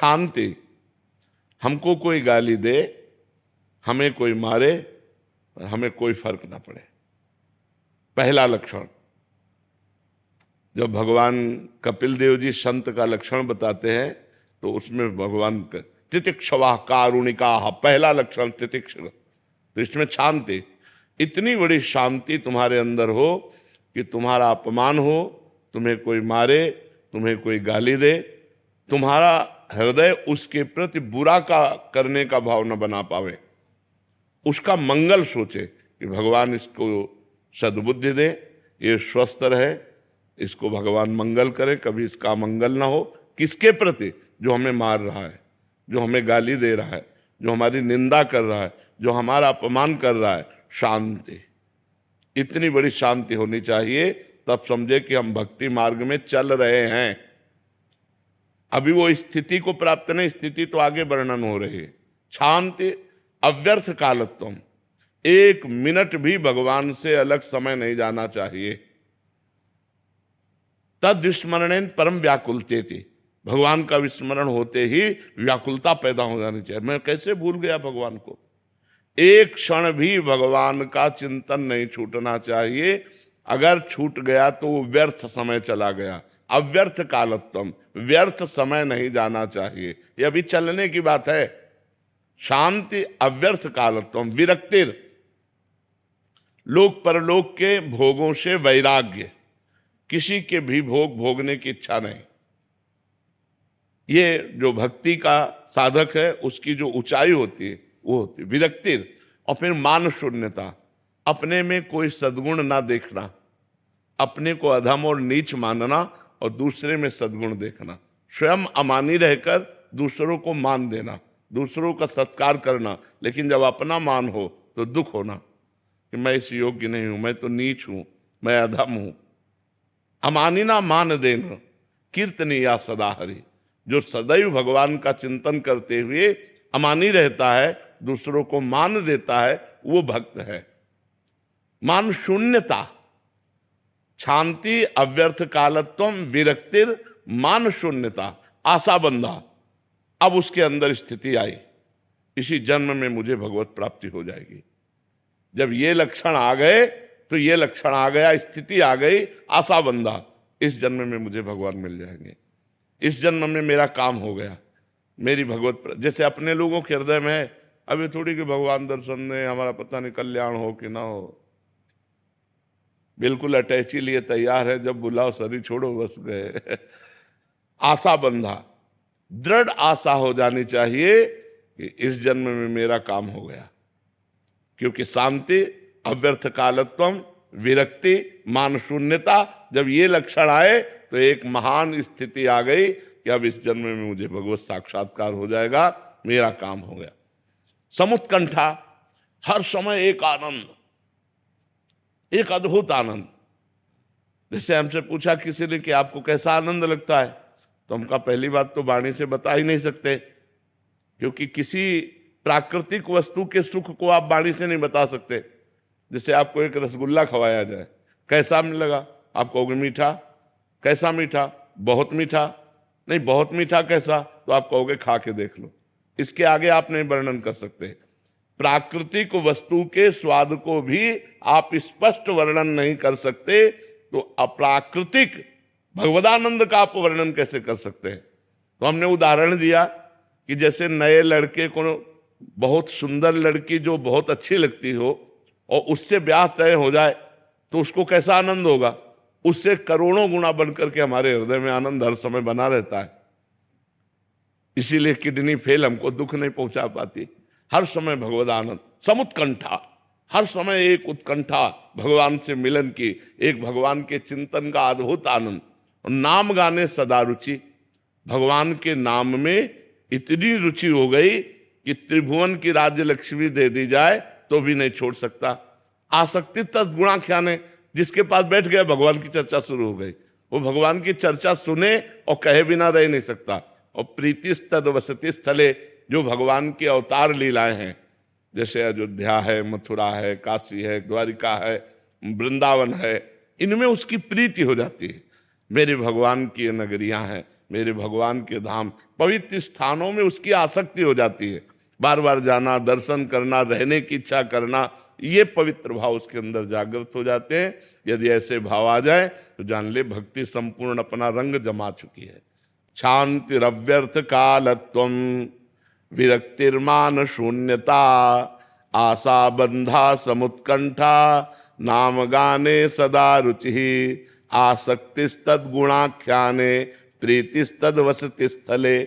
शांति। हमको कोई गाली दे, हमें कोई मारे, हमें कोई फर्क ना पड़े। पहला लक्षण। जब भगवान कपिल देव जी संत का लक्षण बताते हैं तो उसमें भगवान तितिक्षवा कारुणिका, पहला लक्षण तितिक्ष। तो इसमें शांति, इतनी बड़ी शांति तुम्हारे अंदर हो कि तुम्हारा अपमान हो, तुम्हें कोई मारे, तुम्हें कोई गाली दे, तुम्हारा हृदय उसके प्रति बुरा का करने का भाव न बना पावे, उसका मंगल सोचे कि भगवान इसको सद्बुद्धि दे, ये स्वस्थ रहे, इसको भगवान मंगल करे, कभी इसका मंगल ना हो। किसके प्रति? जो हमें मार रहा है, जो हमें गाली दे रहा है, जो हमारी निंदा कर रहा है, जो हमारा अपमान कर रहा है। शांति, इतनी बड़ी शांति होनी चाहिए, तब समझे कि हम भक्ति मार्ग में चल रहे हैं। अभी वो स्थिति को प्राप्त नहीं, स्थिति तो आगे वर्णन हो रही है। शांति अव्यर्थ कालत्वम, एक मिनट भी भगवान से अलग समय नहीं जाना चाहिए। तद विस्मरणेन परम व्याकुलते थी, भगवान का विस्मरण होते ही व्याकुलता पैदा हो जानी चाहिए। मैं कैसे भूल गया भगवान को? एक क्षण भी भगवान का चिंतन नहीं छूटना चाहिए। अगर छूट गया तो वो व्यर्थ समय चला गया। अव्यर्थ कालत्वम, व्यर्थ समय नहीं जाना चाहिए। ये अभी चलने की बात है। शांति अव्यर्थ कालत्वम, विरक्तिर, लोक परलोक के भोगों से वैराग्य, किसी के भी भोग भोगने की इच्छा नहीं। ये जो भक्ति का साधक है उसकी जो ऊंचाई होती है वो होती है विरक्तिर। और फिर मान शून्यता, अपने में कोई सद्गुण ना देखना, अपने को अधम और नीच मानना और दूसरे में सद्गुण देखना, स्वयं अमानी रहकर दूसरों को मान देना, दूसरों का सत्कार करना, लेकिन जब अपना मान हो तो दुख होना कि मैं इस योग्य नहीं हूं, मैं तो नीच हूं, मैं अधम हूं। अमानिना मान देना, कीर्तनीया सदा हरि, जो सदैव भगवान का चिंतन करते हुए अमानी रहता है, दूसरों को मान देता है, वो भक्त है। मान शून्यता, शांति अव्यर्थ कालत्वम, विरक्तिर, मान शून्यता, आशा बंधा। अब उसके अंदर स्थिति आई, इसी जन्म में मुझे भगवत प्राप्ति हो जाएगी। जब ये लक्षण आ गए तो ये लक्षण आ गया, स्थिति आ गई, आशा बंधा, इस जन्म में मुझे भगवान मिल जाएंगे, इस जन्म में मेरा काम हो गया, मेरी भगवत। जैसे अपने लोगों के हृदय में है, अभी थोड़ी कि भगवान दर्शन ने हमारा पता नहीं कल्याण हो कि ना हो, बिल्कुल अटैची लिए तैयार है, जब बुलाओ सरी छोड़ो बस गए। आशा बंधा, दृढ़ आशा हो जानी चाहिए कि इस जन्म में मेरा काम हो गया। क्योंकि शांति अव्यर्थ कालत्वम, विरक्ति, मान शून्यता, जब ये लक्षण आए तो एक महान स्थिति आ गई कि अब इस जन्म में मुझे भगवत साक्षात्कार हो जाएगा, मेरा काम हो गया। समुत्कंठा, हर समय एक आनंद, एक अद्भुत आनंद। जैसे हमसे पूछा किसी ने कि आपको कैसा आनंद लगता है, तो हम कहा पहली बात तो वाणी से बता ही नहीं सकते, क्योंकि किसी प्राकृतिक वस्तु के सुख को आप वाणी से नहीं बता सकते। जैसे आपको एक रसगुल्ला खवाया जाए, कैसा लगा? आप कहोगे मीठा। कैसा मीठा? बहुत मीठा। नहीं, बहुत मीठा कैसा? तो आप कहोगे खा के देख लो। इसके आगे आप नहीं वर्णन कर सकते। प्राकृतिक वस्तु के स्वाद को भी आप स्पष्ट वर्णन नहीं कर सकते, तो अप्राकृतिक भगवदानंद का आप वर्णन कैसे कर सकते हैं? तो हमने उदाहरण दिया कि जैसे नए लड़के को बहुत सुंदर लड़की जो बहुत अच्छी लगती हो और उससे ब्याह तय हो जाए तो उसको कैसा आनंद होगा? उससे करोड़ों गुना बनकर के हमारे हृदय में आनंद हर समय बना रहता है। इसीलिए किडनी फेल हमको दुख नहीं पहुंचा पाती। हर समय भगवद आनंद, समुत्कंठा, हर समय एक उत्कंठा भगवान से मिलन की, एक भगवान के चिंतन का अद्भुत आनंद। नाम गाने सदा रुचि, भगवान के नाम में इतनी रुचि हो गई कि त्रिभुवन की राज्य लक्ष्मी दे दी जाए तो भी नहीं छोड़ सकता। आसक्ति तद्गुणा ख्याने, जिसके पास बैठ गया भगवान की चर्चा शुरू हो गई, वो भगवान की चर्चा सुने और कहे बिना रह नहीं सकता। और प्रीति तद वसति स्थले, जो भगवान की अवतार लीलाएं हैं, जैसे अयोध्या है, मथुरा है, काशी है, द्वारिका है, वृंदावन है, इनमें उसकी प्रीति हो जाती है। मेरे भगवान की नगरियां हैं, मेरे भगवान के धाम, पवित्र स्थानों में उसकी आसक्ति हो जाती है, बार बार जाना, दर्शन करना, रहने की इच्छा करना, ये पवित्र भाव उसके अंदर जागृत हो जाते हैं। यदि ऐसे भाव आ जाए तो जान ले भक्ति संपूर्ण अपना रंग जमा चुकी है। शांति रव्यर्थ कालत्वम विरक्तिर्मान शून्यता आशा बंधा समुत्कंठा नाम गाने सदा रुचि आसक्तिस्तद गुणाख्याने प्रीतिस्तद वसति स्थले।